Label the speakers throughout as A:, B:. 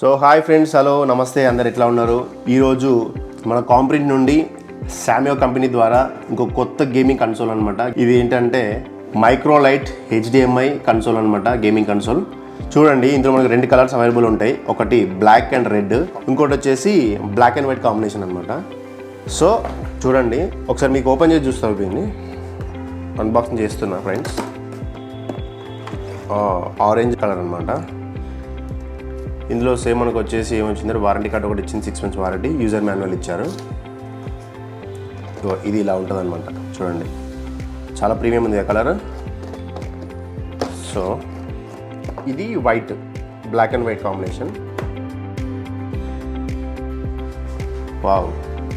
A: So hi friends, hello నమస్తే, అందరు ఎట్లా ఉన్నారు? ఈరోజు మన కాంప్రింట్ నుండి శామియో కంపెనీ ద్వారా ఇంకో కొత్త గేమింగ్ కన్సోల్ అనమాట. ఇది ఏంటంటే మైక్రోలైట్ HDMI కన్సోల్ అనమాట, గేమింగ్ కన్సోల్. చూడండి, ఇందులో మనకు రెండు కలర్స్ అవైలబుల్ ఉంటాయి. ఒకటి బ్లాక్ అండ్ రెడ్, ఇంకోటి వచ్చేసి బ్లాక్ అండ్ వైట్ కాంబినేషన్ అనమాట. సో చూడండి, ఒకసారి మీకు ఓపెన్ చేసి చూస్తాను. దీన్ని అన్బాక్సింగ్ చేస్తున్నా ఫ్రెండ్స్. ఆరెంజ్ కలర్ అనమాట. ఇందులో సేమ్ మనకు వచ్చేసి ఏమొచ్చిందంటే వారంటీ కార్డ్ ఒకటి ఇచ్చింది, 6 months వారంటీ. యూజర్ మాన్యువల్ ఇచ్చారు. ఇది ఇలా ఉంటుంది అనమాట. చూడండి, చాలా ప్రీమియం ఉంది ఆ కలర్. సో ఇది white, black and white combination. Wow,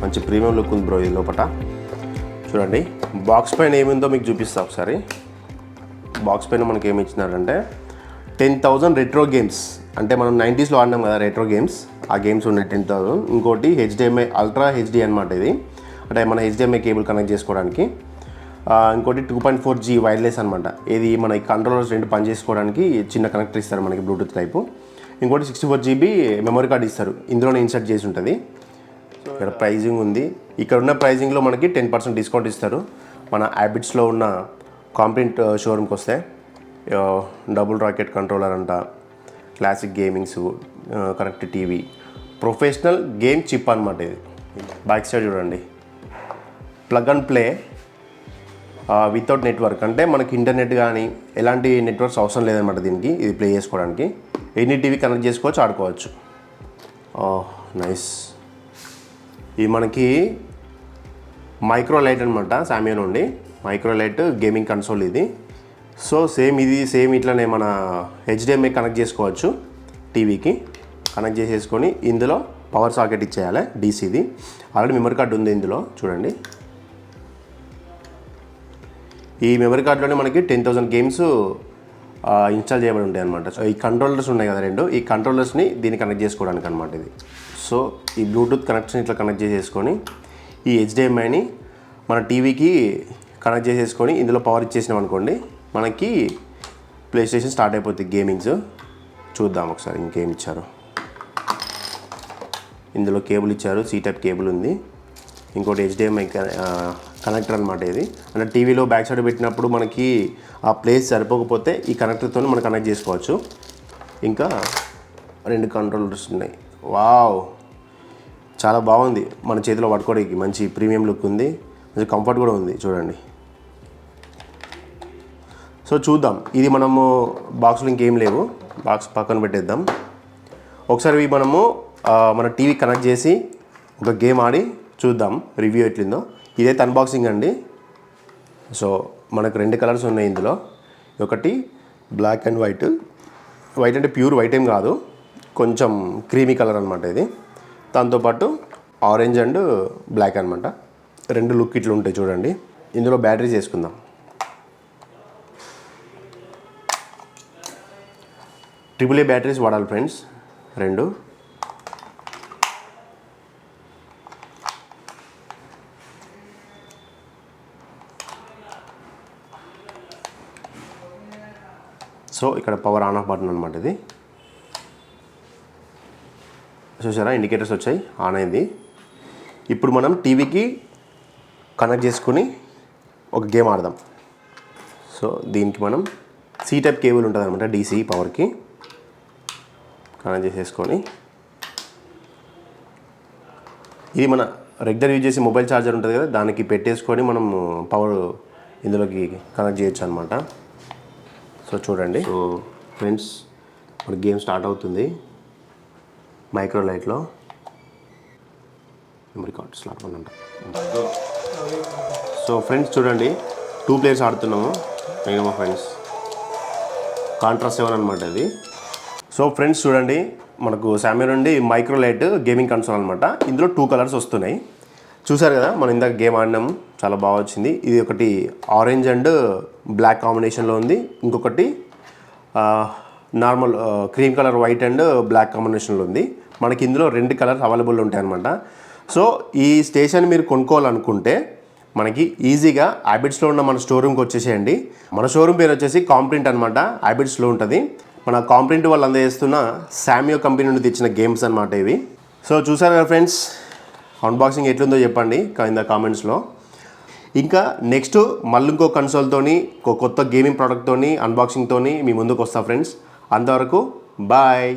A: మంచి ప్రీమియం లుక్ ఉంది బ్రో ఇది లోపల. చూడండి, బాక్స్ పైన ఏముందో మీకు చూపిస్తా ఒకసారి. బాక్స్ పైన మనకి ఏమి ఇచ్చినారంటే 10,000 రెట్రో గేమ్స్, అంటే మనం 90sలో ఆడినాం కదా రెట్రో గేమ్స్, ఆ గేమ్స్ ఉన్నాయి 10,000. ఇంకోటి HDMI అల్ట్రా HD అనమాట. ఇది అంటే మన HDMI కేబుల్ కనెక్ట్ చేసుకోవడానికి. ఇంకోటి 2.4G వైర్లెస్ అనమాట. ఇది మన కంట్రోలర్స్ రెండు పని చేసుకోవడానికి చిన్న కనెక్టర్ ఇస్తారు మనకి, బ్లూటూత్ టైపు. ఇంకోటి 64GB మెమరీ కార్డ్ ఇస్తారు, ఇందులోనే ఇన్సర్ట్ చేసి ఉంటుంది. ఇక్కడ ప్రైజింగ్ ఉంది. ఇక్కడ ఉన్న ప్రైజింగ్లో మనకి 10% డిస్కౌంట్ ఇస్తారు. మన హ్యాబిట్స్లో ఉన్న కాంప్రింట్ షోరూమ్కి వస్తే డబుల్ రాకెట్ కంట్రోలర్ అంట, classic gamings, connect TV, professional game chip అనమాట. ఇది బ్యాక్ సైడ్ చూడండి, plug and play without network, అంటే మనకి ఇంటర్నెట్ కానీ ఎలాంటి నెట్వర్క్స్ అవసరం లేదనమాట దీనికి. ఇది ప్లే చేసుకోవడానికి ఎనీ టీవీ కనెక్ట్ చేసుకోవచ్చు, ఆడుకోవచ్చు. నైస్. ఇది మనకి మైక్రోలైట్ అనమాట, శామియో నుండి మైక్రోలైట్ గేమింగ్ కన్సోల్ ఇది. సో ఇది సేమ్ ఇట్లనే మన HDMI కనెక్ట్ చేసుకోవచ్చు, టీవీకి కనెక్ట్ చేసేసుకొని ఇందులో పవర్ సాకెట్ ఇచ్చేయాలి, DCది. ఆల్రెడీ మెమరీ కార్డు ఉంది ఇందులో. చూడండి, ఈ మెమరీ కార్డులోనే మనకి 10,000 గేమ్స్ ఇన్స్టాల్ చేయబడి ఉంటాయి అనమాట. ఈ కంట్రోలర్స్ ఉన్నాయి కదా రెండు, ఈ కంట్రోలర్స్ని దీన్ని కనెక్ట్ చేసుకోవడానికి అనమాట ఇది. సో ఈ బ్లూటూత్ కనెక్షన్ ఇట్లా కనెక్ట్ చేసేసుకొని ఈ HDMIని మన టీవీకి కనెక్ట్ చేసేసుకొని ఇందులో పవర్ ఇచ్చేసినాం అనుకోండి, మనకి ప్లే స్టేషన్ స్టార్ట్ అయిపోతుంది గేమింగ్స్. చూద్దాం ఒకసారి ఇంకేం ఇచ్చారు. ఇందులో కేబుల్ ఇచ్చారు, C-type కేబుల్ ఉంది. ఇంకోటి HDMI కనెక్టర్ అనమాట ఇది. అంటే టీవీలో బ్యాక్ సైడ్ పెట్టినప్పుడు మనకి ఆ ప్లేస్ సరిపోకపోతే ఈ కనెక్టర్తో మనం కనెక్ట్ చేసుకోవచ్చు. ఇంకా 2 కంట్రోలర్స్ ఉన్నాయి. వావ్, చాలా బాగుంది. మన చేతిలో పట్టుకోవడానికి మంచి ప్రీమియం లుక్ ఉంది, మంచి కంఫర్ట్ కూడా ఉంది. చూడండి. సో చూద్దాం, ఇది మనము బాక్స్లో ఇంకేం లేవు, బాక్స్ పక్కన పెట్టేద్దాం. ఒకసారి మనము మన టీవీ కనెక్ట్ చేసి ఒక గేమ్ ఆడి చూద్దాం, రివ్యూ ఎట్లిందో. ఇదైతే అన్బాక్సింగ్ అండి. సో మనకు 2 కలర్స్ ఉన్నాయి ఇందులో. ఒకటి బ్లాక్ అండ్ వైట్. వైట్ అంటే ప్యూర్ వైట్ ఏం కాదు, కొంచెం క్రీమీ కలర్ అనమాట ఇది. దాంతోపాటు ఆరెంజ్ అండ్ బ్లాక్ అనమాట. 2 లుక్ ఇట్లు ఉంటాయి. చూడండి, ఇందులో బ్యాటరీస్ వేసుకుందాం. AAA బ్యాటరీస్ వాడాలి ఫ్రెండ్స్, 2. సో ఇక్కడ పవర్ ఆన్ ఆఫ్ బటన్ అనమాట ఇది. చూసారా, ఇండికేటర్స్ వచ్చాయి, ఆన్ అయింది. ఇప్పుడు మనం టీవీకి కనెక్ట్ చేసుకుని ఒక గేమ్ ఆడదాం. సో దీనికి మనం C-type కేబుల్ ఉంటుంది అనమాట, DC పవర్కి కనెక్ట్ చేసేసుకొని, ఇది మన రెగ్యులర్ యూజ్ చేసే మొబైల్ ఛార్జర్ ఉంటుంది కదా, దానికి పెట్టేసుకొని మనం పవర్ ఇందులోకి కనెక్ట్ చేయొచ్చు అనమాట. సో చూడండి. సో ఫ్రెండ్స్, మన గేమ్ స్టార్ట్ అవుతుంది మైక్రోలైట్లో. మెమరీ కార్డ్ స్లాట్ అంట. సో ఫ్రెండ్స్ చూడండి, 2 players ఆడుతున్నాము. మా ఫ్రెండ్స్ కాంట్రా 7 అనమాట ఇది. సో ఫ్రెండ్స్ చూడండి, మనకు శామియో నుండి మైక్రోలైట్ గేమింగ్ కన్సోల్ అనమాట. ఇందులో 2 కలర్స్ వస్తున్నాయి. చూసారు కదా, మనం ఇందాక గేమ్ ఆడినాము, చాలా బాగా వచ్చింది. ఇది ఒకటి ఆరెంజ్ అండ్ బ్లాక్ కాంబినేషన్లో ఉంది. ఇంకొకటి normal cream colour white and black కాంబినేషన్లో ఉంది. మనకి ఇందులో 2 కలర్స్ అవైలబుల్ ఉంటాయి అనమాట. సో ఈ స్టేషన్ మీరు కొనుక్కోవాలనుకుంటే మనకి ఈజీగా హ్యాబిట్స్లో ఉన్న మన స్టోర్ రూమ్కి వచ్చేసేయండి. మన షోరూమ్ పేరు వచ్చేసి కాంప్రింట్ అనమాట, హ్యాబిట్స్లో ఉంటుంది. మన కాంపిటెంట్ వాళ్ళు అందజేస్తున్న శామియో కంపెనీ నుండి తెచ్చిన గేమ్స్ అన్నమాట ఇవి. సో చూసారు కదా ఫ్రెండ్స్, అన్బాక్సింగ్ ఎట్లుందో చెప్పండి కింద కామెంట్స్లో. ఇంకా నెక్స్ట్ మళ్ళీ ఇంకో కన్సోల్తోని కొత్త గేమింగ్ ప్రోడక్ట్తోని అన్బాక్సింగ్తోని మీ ముందుకు వస్తా ఫ్రెండ్స్. అంతవరకు బాయ్.